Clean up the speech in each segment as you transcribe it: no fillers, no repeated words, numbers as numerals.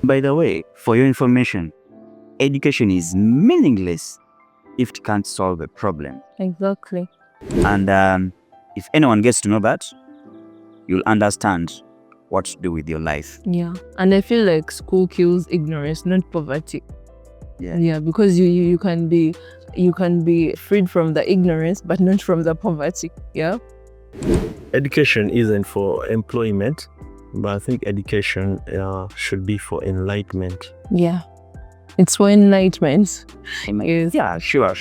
By the way, for your information, education is meaningless if it can't solve a problem. Exactly. And if anyone gets to know that, you'll understand what to do with your life. Yeah. And I feel like school kills ignorance, not poverty. Yeah. Because you can be freed from the ignorance, but not from the poverty. Yeah. Education isn't for employment, but I think education should be for enlightenment. Yeah. It's for enlightenment. Yes. Yeah, sure.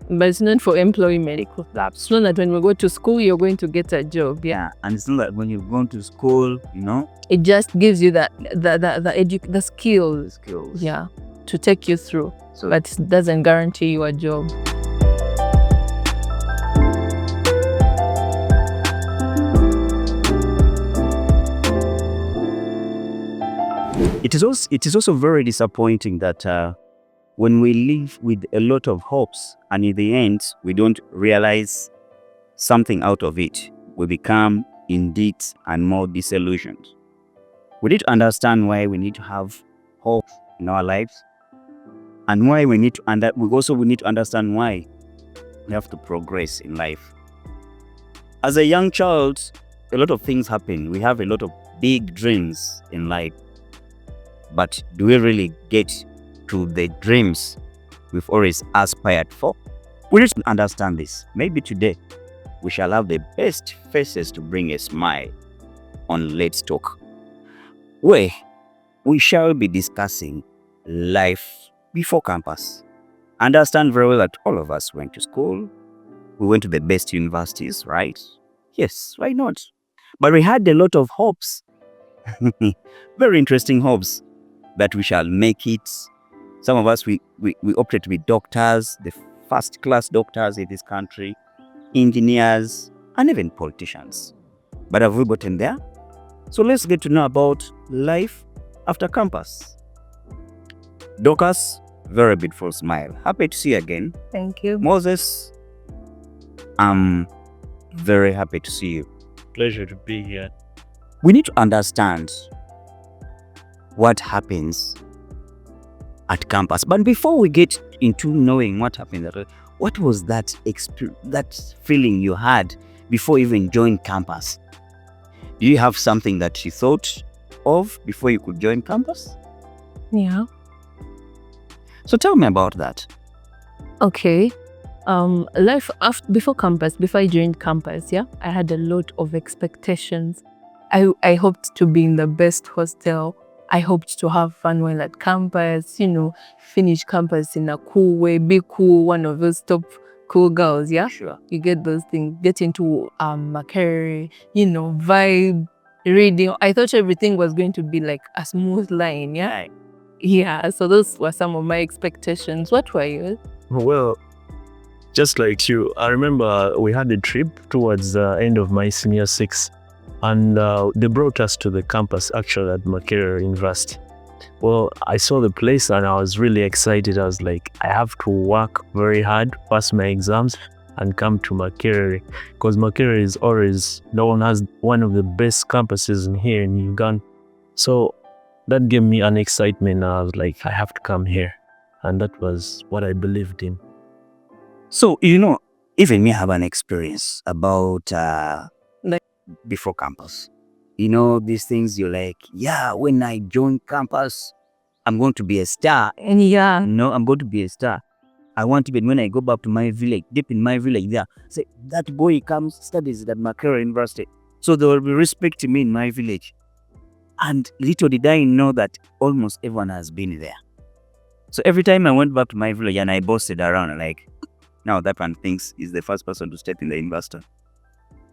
But it's not for employment. It's not that when we go to school, you're going to get a job. Yeah. And it's not that when you've gone to school, It just gives you the skills. Yeah. To take you through. But it doesn't guarantee you a job. It is also very disappointing that when we live with a lot of hopes and in the end we don't realize something out of it, we become indeed and more disillusioned. We need to understand why we need to have hope in our lives, and why we need to understand why we have to progress in life. As a young child, a lot of things happen. We have a lot of big dreams in life. But do we really get to the dreams we've always aspired for? We need to understand this. Maybe today we shall have the best faces to bring a smile on Let's Talk, where we shall be discussing life before campus. Understand very well that all of us went to school. We went to the best universities, right? Yes, why not? But we had a lot of hopes. Very interesting hopes that we shall make it. Some of us, we opted to be doctors, the first-class doctors in this country, engineers, and even politicians. But have we gotten there? So let's get to know about life after campus. Dorcas, very beautiful smile. Happy to see you again. Thank you. Moses, I'm very happy to see you. Pleasure to be here. We need to understand what happens at campus. But before we get into knowing what happened, what was that feeling you had before you even joined campus? Do you have something that you thought of before you could join campus? Yeah. So tell me about that. Okay. Life before campus, before I joined campus, yeah, I had a lot of expectations. I hoped to be in the best hostel. I hoped to have fun while at campus, finish campus in a cool way, be cool, one of those top cool girls, yeah? Sure. You get those things, get into career, vibe, reading. I thought everything was going to be like a smooth line, yeah? Right. Yeah, so those were some of my expectations. What were yours? Well, just like you, I remember we had a trip towards the end of my senior 6. And they brought us to the campus actually at Makerere University. Well, I saw the place and I was really excited. I was like, I have to work very hard, pass my exams, and come to Makerere, because Makerere is always known as one of the best campuses in here in Uganda. So that gave me an excitement. I was like, I have to come here. And that was what I believed in. So, even me have an experience about before campus. These things you're like, yeah, when I join campus, I'm going to be a star. And yeah. I'm going to be a star. I want to be, when I go back to my village, deep in my village there, say, that boy comes, studies at Makerere University. So they will be respecting me in my village. And little did I know that almost everyone has been there. So every time I went back to my village and I boasted around, like, now that one thinks he's the first person to step in the university.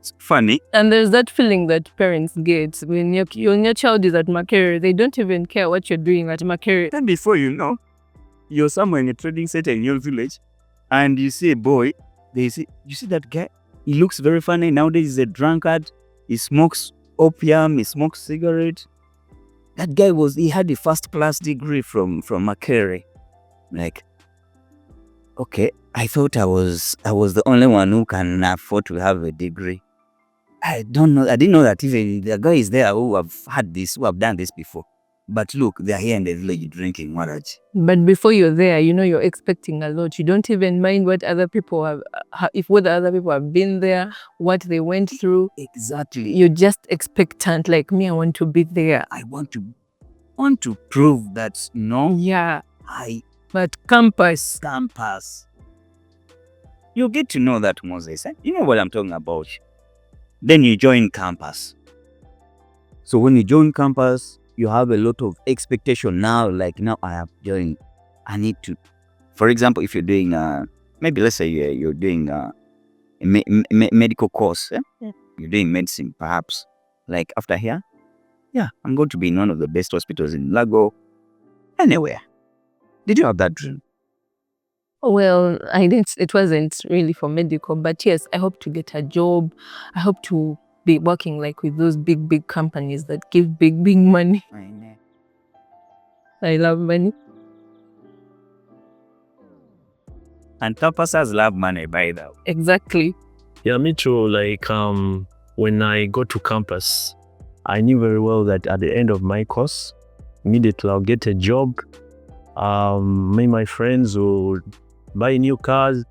It's funny. And there's that feeling that parents get when your child is at Makerere. They don't even care what you're doing at Makerere. Then before you know, you're somewhere in a trading center in your village and you see a boy, you see that guy, he looks very funny. Nowadays he's a drunkard, he smokes opium, he smokes cigarette. That guy he had a first-class degree from Makerere. Like, okay, I thought I was the only one who can afford to have a degree. I don't know. I didn't know that even the guys there who have done this before. But look, they're here in the village drinking Waraj. But before you're there, you know you're expecting a lot. You don't even mind what other people have, what the other people have been there, what they went through. Exactly. You're just expectant. Like me, I want to be there. I want to prove that no. Yeah. I But campus. You get to know that, Moses. You know what I'm talking about. Then you join campus. So when you join campus, you have a lot of expectation now. Like now I have joined. I need to, for example, if you're doing maybe let's say you're doing a medical course. Yeah. You're doing medicine, perhaps. Like after here, yeah, I'm going to be in one of the best hospitals in Lago. Anywhere. Did you have that dream? Well, I didn't. It wasn't really for medical, but yes, I hope to get a job. I hope to be working like with those big companies that give big money. I love money. And campuses love money, by the way. Exactly. Yeah, me too. Like when I go to campus, I knew very well that at the end of my course, immediately I'll get a job. Me and my friends will buy new cars,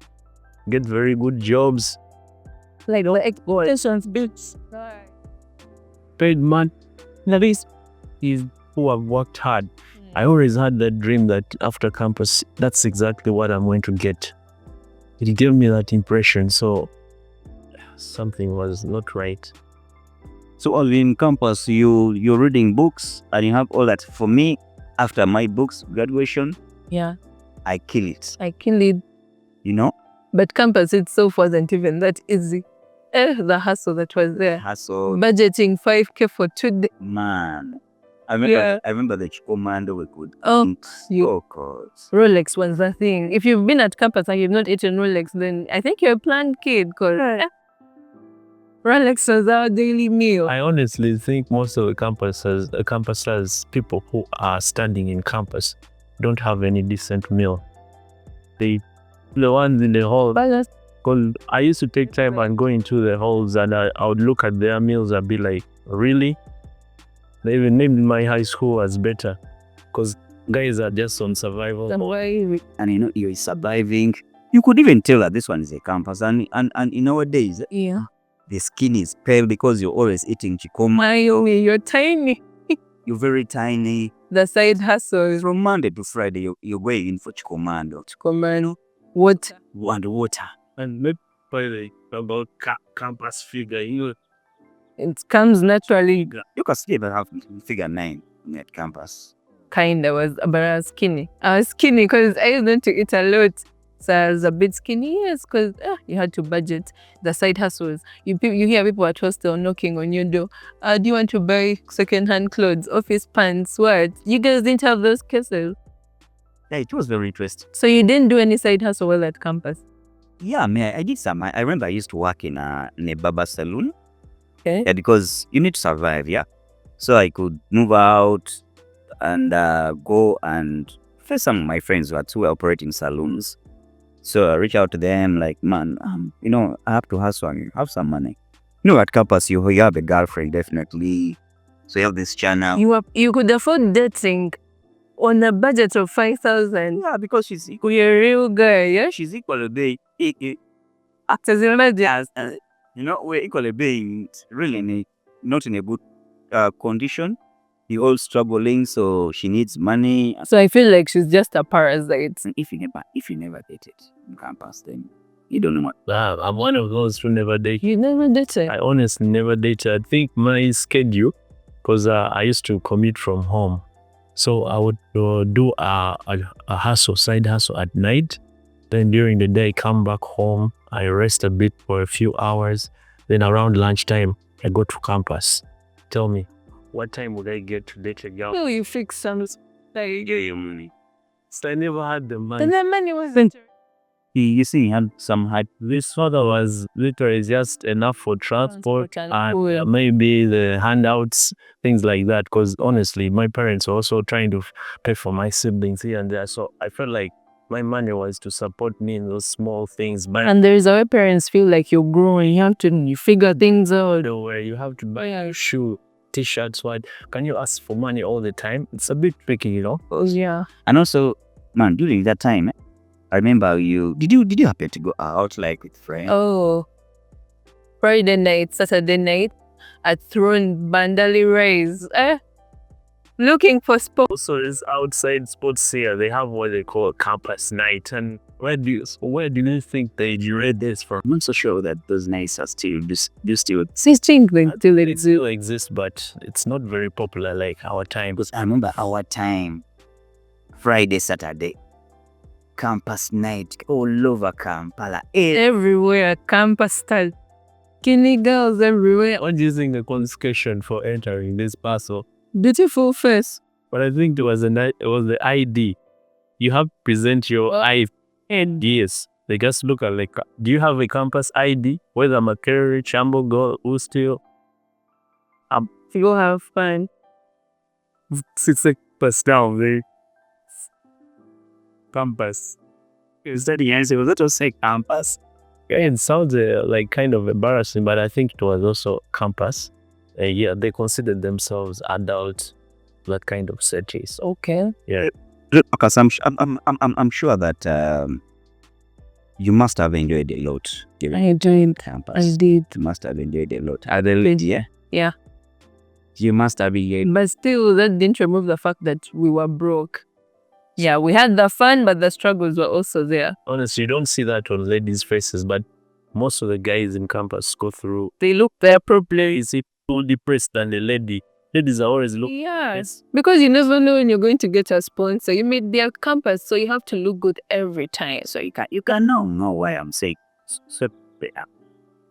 get very good jobs. Like expectations built. Paid man. That is who have worked hard. I always had that dream that after campus, that's exactly what I'm going to get. It gave me that impression. So something was not right. So in campus, you're reading books and you have all that. For me, after my books graduation, Yeah, I kill it. You know? But campus itself wasn't even that easy. The hustle that was there. Hustle. Budgeting 5K for 2 days. Man. I Yeah. remember the commando we could Oh, eat. Oh, God. Rolex was the thing. If you've been at campus and you've not eaten Rolex, then I think you're a planned kid, because Rolex was our daily meal. I honestly think most of the campuses, people who are standing in campus don't have any decent meal. The ones in the hall, because I used to take time and go into the halls and I would look at their meals and be like, really? They even named my high school as better, because guys are just on survival. And you know, you're surviving. You could even tell that this one is a campus. And in our days, Yeah. the skin is pale because you're always eating chikoma. You're tiny. You're very tiny. The side hustle is From Monday to Friday, you're going in for chikomando. What? And water. And maybe about campus figure, It comes naturally. You can still even have figure 9 at campus. But I was skinny. I was skinny because I used to eat a lot. So I was a bit skinny, yes, because you had to budget. The side hustles. You hear people at hostel knocking on your door. Do you want to buy second-hand clothes, office pants, what? You guys didn't have those cases. Yeah, it was very interesting. So you didn't do any side hustle while at campus? Yeah, I did some. I remember I used to work in a barber salon. Okay. Yeah, because you need to survive, yeah. So I could move out and go and face some of my friends who were operating salons. So I reach out to them like, man, you know, I have to hustle and have some money. You know, at campus, you have a girlfriend, definitely. So you have this channel. You could afford dating on a budget of 5,000. Yeah, because she's equal. You're a real guy, yeah? She's equally being, Actors in you know, we're equally being really not in a good condition. You're all struggling, so she needs money. So I feel like she's just a parasite. If you never dated on campus, then you don't know what. I'm one of those who never date. You never dated? I honestly never dated. I think my schedule, because I used to commute from home, so I would do a side hustle at night. Then during the day, come back home, I rest a bit for a few hours. Then around lunchtime, I go to campus. Tell me, what time would I get to date a girl? Will you fix some? Get your money. So I never had the money. And the money wasn't. You see, he had some hype. This father was literally just enough for transport and food. maybe the handouts, things like that. Because honestly, my parents were also trying to pay for my siblings here and there. So I felt like my money was to support me in those small things. But And there is our parents feel like you're growing. You figure things out. where you have to buy a shoe, t-shirts, what? Can you ask for money all the time? It's a bit tricky, you know? Yeah. And also, man, during that time, I remember did you happen to go out like with friends? Oh, Friday night, Saturday night, at Throne Bandali Rise. Looking for sports. Also, there's outside sports here. They have what they call campus night. And where do you think they read this from? I'm not so sure that those nights are still still. Sistering till They it still exist, but it's not very popular like our time. Because I remember our time, Friday, Saturday, campus night all over Kampala. everywhere, campus style. Skinny girls everywhere. What do you think the qualification for entering this parcel? Beautiful face. But I think it was the ID. You have to present your ID. And yes, they just look at like, do you have a campus ID? Whether Makerere, Chambo, Girl, Ustio. You have fun. 6 down the campus. Instead, the answer was, let us say campus. Yeah, it sounds like kind of embarrassing, but I think it was also campus. Yeah, they considered themselves adult, that kind of settings. Okay. Yeah. Because I'm sure that you must have enjoyed a lot during I enjoyed campus. I did. You must have enjoyed a lot. At the least, yeah? Yeah. You must have enjoyed. But still, that didn't remove the fact that we were broke. Yeah, we had the fun, but the struggles were also there. Honestly, you don't see that on ladies' faces, but most of the guys in campus go through. They look their problem. Is it more depressed than the lady? Ladies are always looking. Yes. Because you never know when you're going to get a sponsor. You made their campus, so you have to look good every time. So you can know why I'm saying so.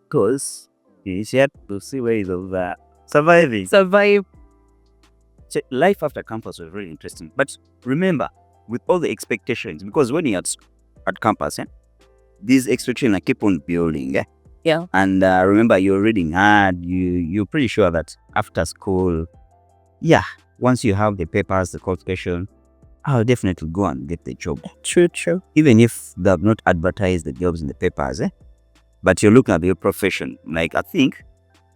Because you have to see ways of surviving. Survive. So life after campus was really interesting. But remember, with all the expectations, because when you're at campus, these expectations keep on building. Yeah. And remember, you're reading hard. You're pretty sure that after school, once you have the papers, the qualification, I'll definitely go and get the job. True. Even if they have not advertised the jobs in the papers, but you're looking at your profession. Like, I think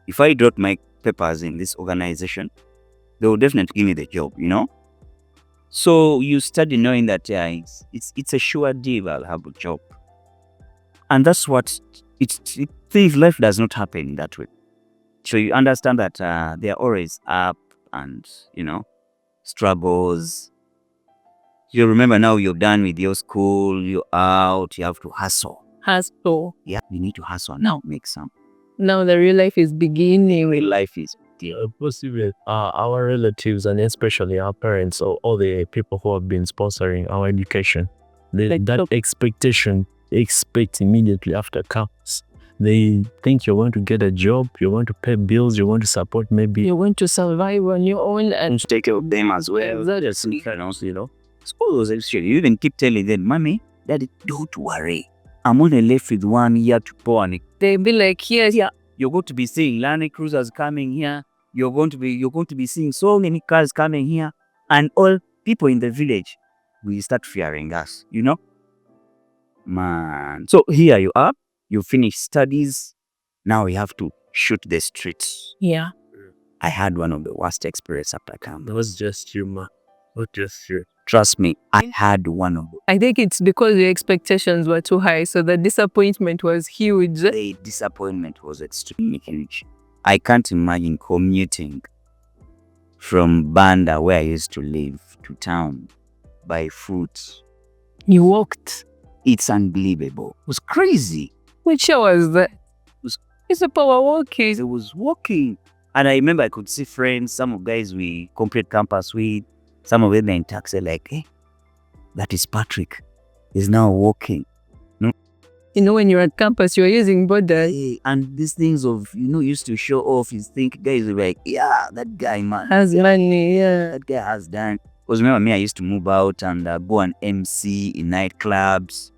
if I drop my papers in this organization, they will definitely give me the job, you know? So you study knowing that it's a sure deal I'll have a job. And that's what things life does not happen that way. So you understand that there are always up and, struggles. You remember now you're done with your school, you're out, you have to hustle. Yeah, you need to hustle now, make some. Now the real life is beginning. Real life is possible. Our relatives and especially our parents or all the people who have been sponsoring our education, that expectation, they expect immediately after campus. They think you're going to get a job, you want to pay bills, you want to support maybe. You want to survive on your own and to take care of them as well. That's So all those extra, you even keep telling them, Mommy, Daddy, don't worry. I'm only left with 1 year to pour on it. They be like, yes, you're going to be seeing Land Cruisers coming here. You're going to be seeing so many cars coming here, and all people in the village will start fearing us, Man. So here you are, you finish studies, now we have to shoot the streets. Yeah. I had one of the worst experiences after camp. That was just you, man. Not just you. Trust me, I had one of them. I think it's because your expectations were too high, so the disappointment was huge. The disappointment was extremely huge. I can't imagine commuting from Banda, where I used to live, to town by foot. You walked. It's unbelievable. It was crazy. Which show was that? It's a power walking. It was walking. And I remember I could see friends, some of guys we complete campus with, some of them in taxi like, hey, that is Patrick. He's now walking. When you're at campus, you're using border. And these things of, used to show off. You think guys were like, yeah, that guy, man. Has money, yeah. That guy has done. Because remember me, I used to move out and go and MC in nightclubs,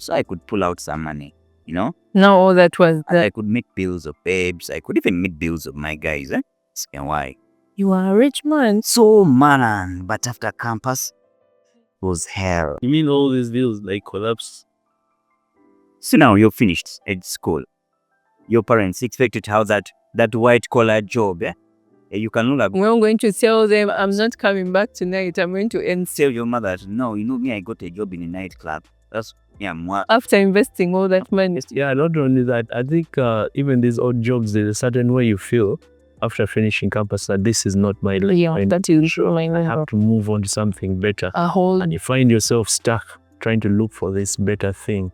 so I could pull out some money, Now all that was that. I could make bills of babes. I could even make bills of my guys, And why? You are a rich man. So, man, but after campus was hell. You mean all these bills collapse? So now you're finished at school. Your parents expect you to have that white collar job, You can look at We're not going to tell them, I'm not coming back tonight. I'm going to end. tell your mother, no, me, I got a job in a nightclub. That's After investing all that money. Yeah, not only that, I think even these odd jobs, there's a certain way you feel after finishing campus that this is not my life. Yeah, that is I have to move on to something better. And you find yourself stuck trying to look for this better thing,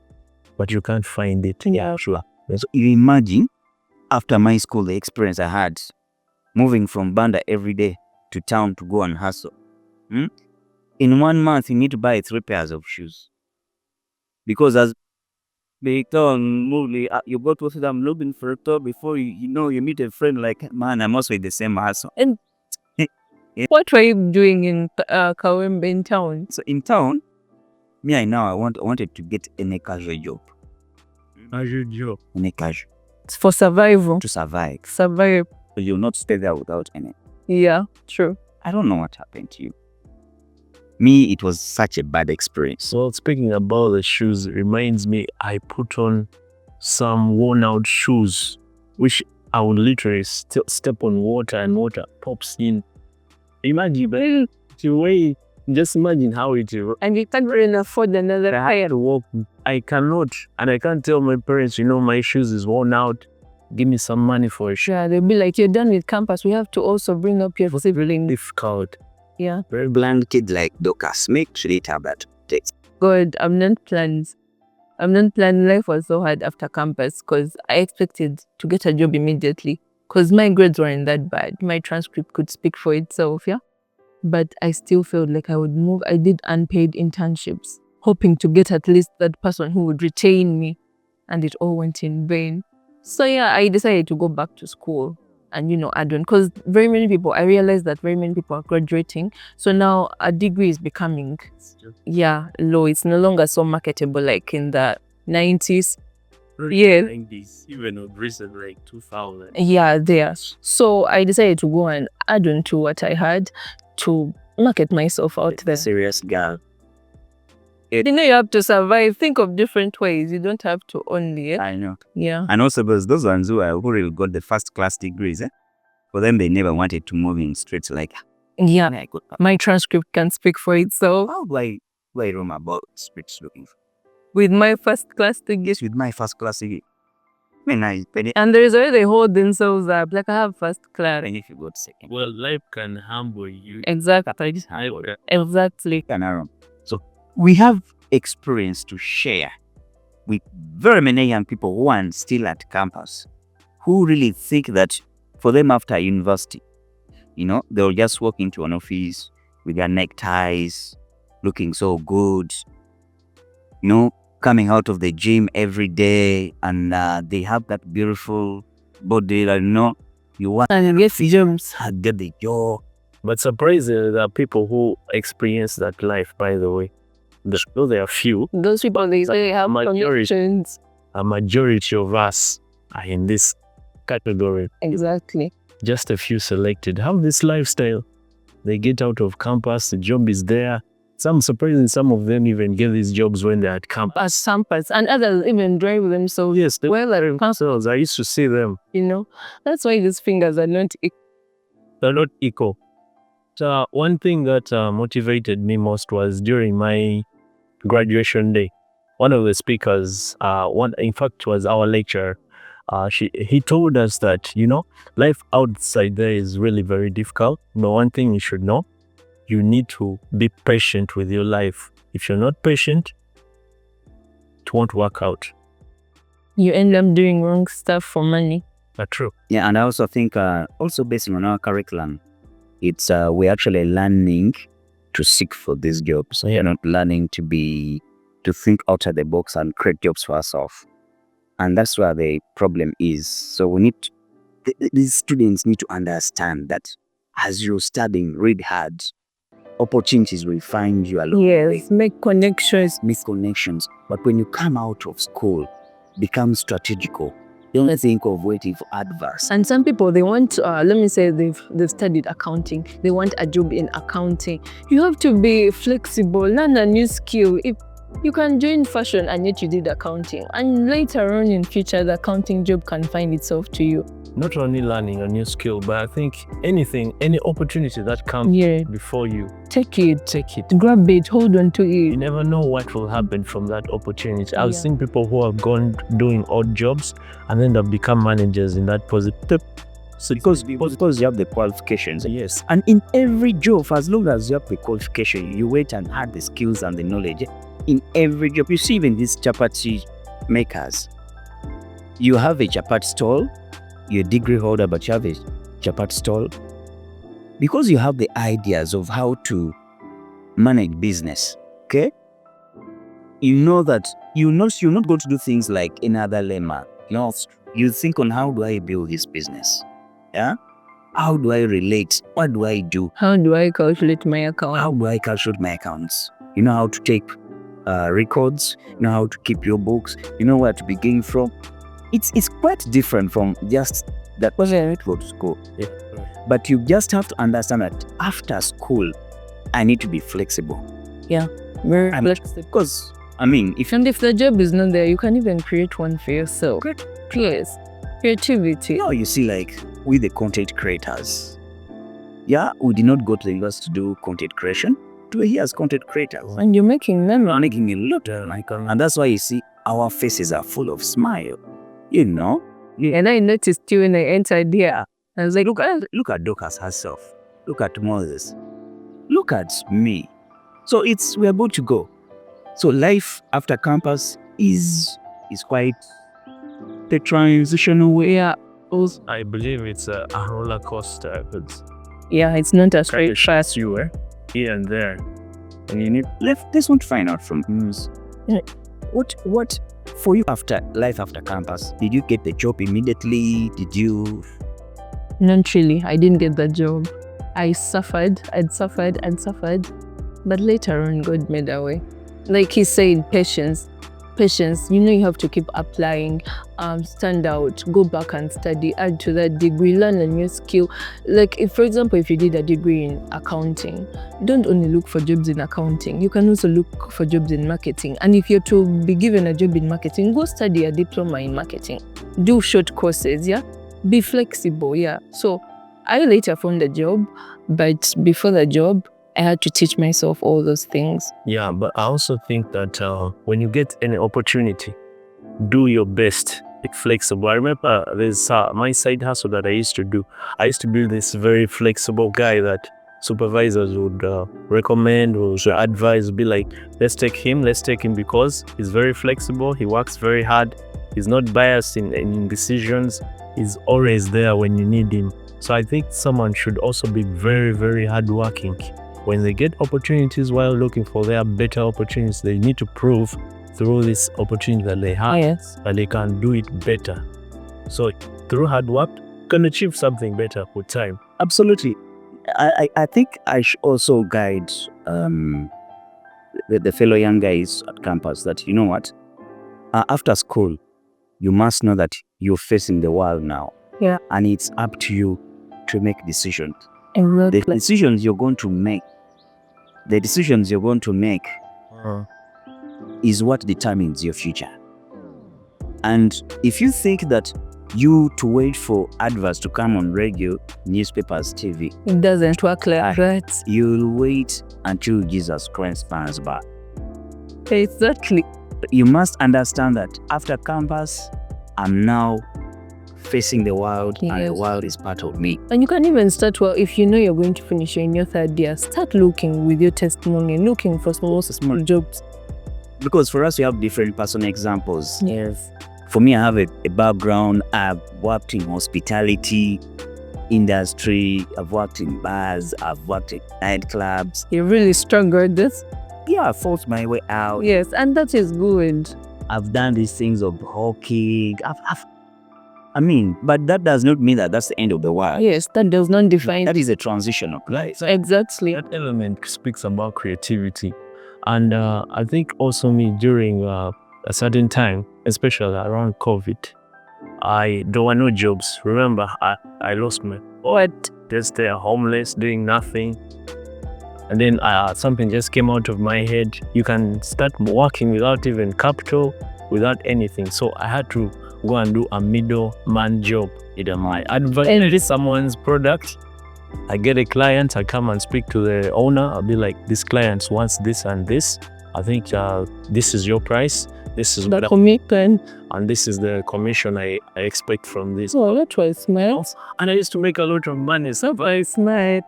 but you can't find it. Yeah. Sure. So you imagine, after my school, the experience I had, moving from Banda every day to town to go and hustle. In 1 month, you need to buy 3 pairs of shoes. Because as they turn movie, you go to them looking for a store before you meet a friend like, man, I'm also in the same hustle. And what were you doing in Kawembe in town? So in town, I wanted to get a casual job. Casual job. A casual. It's for survival. To survive. Survive. So you'll not stay there without any. Yeah, true. I don't know what happened to you. Me, it was such a bad experience. Well, speaking about the shoes, it reminds me, I put on some worn out shoes, which I would literally step on water and water pops in. Imagine, just imagine how it is. And you can't really afford another pair. To walk. I cannot, and I can't tell my parents, my shoes is worn out. Give me some money for a shoe. Yeah, they'll be like, you're done with campus. We have to also bring up your siblings. Difficult. Yeah. Very bland kid like Docas. Make sure it have that text. God, I'm not planning. Life was so hard after campus because I expected to get a job immediately because my grades weren't that bad. My transcript could speak for itself, yeah. But I still felt like I would move. I did unpaid internships, hoping to get at least that person who would retain me, and it all went in vain. So yeah, I decided to go back to school and add on because I realized that very many people are graduating. So now a degree is becoming low. It's no longer so marketable like in the 90s. Yeah. 90s, even recent like 2000. Yeah, there. So I decided to go and add on to what I had to market myself out there. Serious girl. You have to survive. Think of different ways. You don't have to only. I know. Yeah. And also because those ones who really got the first class degrees, for them they never wanted to move in streets like. Yeah. My transcript can speak for itself. How do I roam about streets looking for? With my first class degree. Yes, with my first class degree. And there is a way they hold themselves up. Like I have first class. And if you got second. Well, life can humble you. Exactly. Exactly. So we have experience to share with very many young people who are still at campus, who really think that for them after university, they'll just walk into an office with their neckties, looking so good, coming out of the gym every day, and they have that beautiful body that, you want and get jobs. Get the job. But surprisingly, there are people who experience that life, by the way. Though there are few. Those people, they have connections. A majority of us are in this category. Exactly. Just a few selected have this lifestyle. They get out of campus, the job is there. Surprisingly, some of them even get these jobs when they're at campus. And others even drive themselves. Yes, they drive themselves. I used to see them. That's why these fingers are not equal. They're not equal. So one thing that motivated me most was during my graduation day. One of the speakers, in fact, was our lecturer. He told us that, life outside there is really very difficult. But one thing you should know, you need to be patient with your life. If you're not patient, it won't work out. You end up doing wrong stuff for money. That's true. Yeah, and I also think, also based on our curriculum, it's we're actually learning to seek for these jobs. So you're not learning to think outside the box and create jobs for ourselves. And that's where the problem is. So these students need to understand that as you're studying, read hard, opportunities will find you along. Yes, make connections. But when you come out of school, become strategical. Don't think of waiting for adverse. And some people, they want, let me say they've studied accounting. They want a job in accounting. You have to be flexible, learn a new skill. You can join fashion and yet you did accounting. And later on in future, the accounting job can find itself to you. Not only learning a new skill, but I think any opportunity that comes before you, take it. take it. Grab it, hold on to You it. never know what will happen from that opportunity. I've seen people who have gone doing odd jobs and then they've become managers in that position. So because you have the qualifications. Yes. And in every job, as long as you have the qualification, you wait and add the skills and the knowledge. In every job, you see even these chapati makers. You have a chapati stall, you're a degree holder, but you have a chapati stall. Because you have the ideas of how to manage business, okay? You know that you're not going to do things like another layman. No, you think on how do I build this business? Yeah? How do I relate? What do I do? How do I calculate my account? How do I calculate my accounts? You know how to take records, you know how to keep your books, you know where to begin from. It's quite different from just that person I go to school. Yeah. But you just have to understand that after school, I need to be flexible. Very flexible. Because, I mean, if the job is not there, you can even create one for yourself. Yes. Creativity. you know, you see, like, with the content creators, we did not go to the university to do content creation. We're here as content creators. And you're making them. We're making a lot of money. And that's why you see our faces are full of smile. You know? And I noticed you when I entered here. I was like, Look at Dorcas herself. Look at Moses. Look at me. So we are good to go. So life after campus is quite the transitional way. yeah. I believe it's a roller coaster. It's not a straight Fast you were here and there. And you need let's want to find out from what for you after life after campus. Did you get the job immediately? Did you? Not really. I didn't get the job. I suffered and suffered and suffered. But later on, God made a way. Like he said, patience. You have to keep applying, stand out, go back and study, add to that degree, learn a new skill. Like for example, if you did a degree in accounting, don't only look for jobs in accounting, you can also look for jobs in marketing. And if you're to be given a job in marketing, go study a diploma in marketing. Do short courses, be flexible, So I later found a job, but before the job, I had to teach myself all those things. Yeah, but I also think that when you get any opportunity, do your best. Be flexible. I remember there's my side hustle that I used to do. I used to be this very flexible guy that supervisors would recommend or advise, be like, let's take him because he's very flexible. He works very hard. He's not biased in decisions. He's always there when you need him. So I think someone should also be very, very hardworking. When they get opportunities while looking for their better opportunities, they need to prove through this opportunity that they have that they can do it better. So through hard work, you can achieve something better with time. Absolutely. I think I should also guide the fellow young guys at campus that, you know what, after school, you must know that you're facing the world now. Yeah. And it's up to you to make decisions. Exactly. The decisions you're going to make is what determines your future. And if you think that you to wait for adverts to come on radio, newspapers, TV, It doesn't work like that. you'll wait until Jesus Christ comes back. Exactly. You must understand that after campus, I'm now facing the world, and the Yes. world is part of me. And you can even start, if you know you're going to finish in your third year, start looking with your testimony, looking for small jobs. Because for us, we have different personal examples. Yes. For me, I have a background. I've worked in hospitality industry. I've worked in bars. I've worked in nightclubs. You really struggled this. Yeah, I fought my way out. Yes, and that is good. I've done these things of hockey. But that does not mean that that's the end of the world. Yes, that does not define. That is a transition of life. Exactly. That element speaks about creativity. And I think also me during a certain time, especially around COVID, there were no jobs. Remember, I lost my What? just there homeless, doing nothing. And then something just came out of my head. You can start working without even capital, without anything. So I had to go and do a middleman job. I advertise someone's product. I get a client, I come and speak to the owner. I'll be like, this client wants this and this. I think this is your price. This is The what commitment. and this is the commission I expect from this. Oh, that was smart. And I used to make a lot of money. So Smart.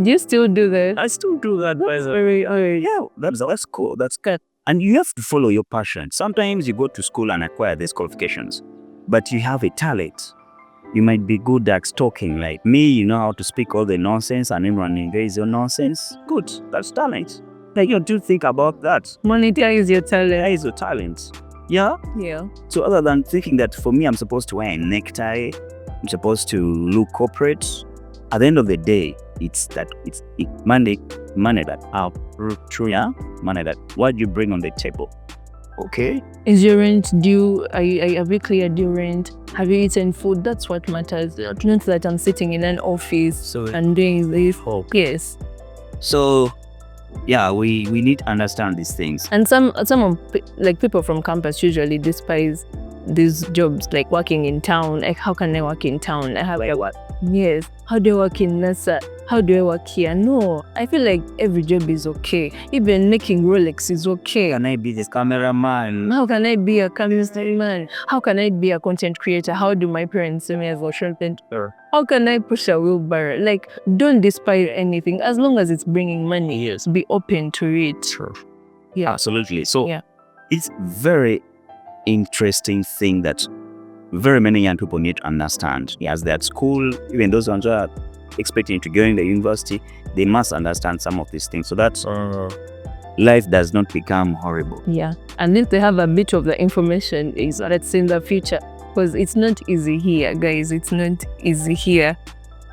Do you still do that? I still do that. By the Very, Yeah, that's cool. That's good. And you have to follow your passion. Sometimes you go to school and acquire these qualifications, but you have a talent. You might be good at talking, like me. You know how to speak all the nonsense and everyone engages your nonsense. Good, that's talent. Like you do think about that. Monetize your That talent. is your talent. Yeah. Yeah. So other than thinking that for me, I'm supposed to wear a necktie, I'm supposed to look corporate. At the end of the day, it's money that true, yeah, money that what you bring on the table. Okay. Is your rent due? Have you cleared your rent? Have you eaten food? That's what matters. Not that I'm sitting in an office So and doing this. hope. Yes. So yeah, we need to understand these things. And some of like people from campus usually despise these jobs, like working in town. Like, how can I work in town? Like, how do I work? Yes. How do I work in NASA? How do I work here? No, I feel like every job is okay. Even making Rolex is okay. Can I be this cameraman? How can I be a cameraman? How can I be a content creator? How do my parents see me as a content? How can I push a wheelbarrow? Like, don't despise anything as long as it's bringing money. Yes. Be open to it. Sure. Yeah. Absolutely. So Yeah. it's very interesting thing that very many young people need to understand. As they're at school, even those ones who are expecting to go in the university, they must understand some of these things so that life does not become horrible. Yeah. And if they have a bit of the information, is let's in the future. Because it's not easy here, guys. It's not easy here.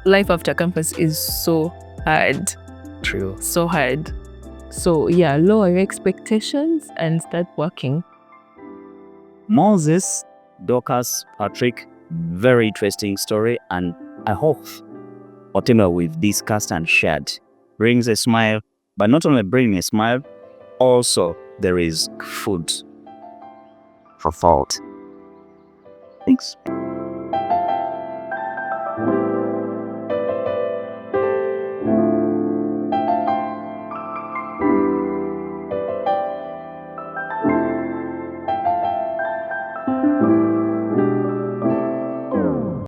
Life after campus is so hard. True. So hard. So yeah, lower your expectations and start working. Moses, Dorcas, Patrick, very interesting story, and I hope whatever we've discussed and shared brings a smile, but not only bringing a smile, also there is food for thought. Thanks.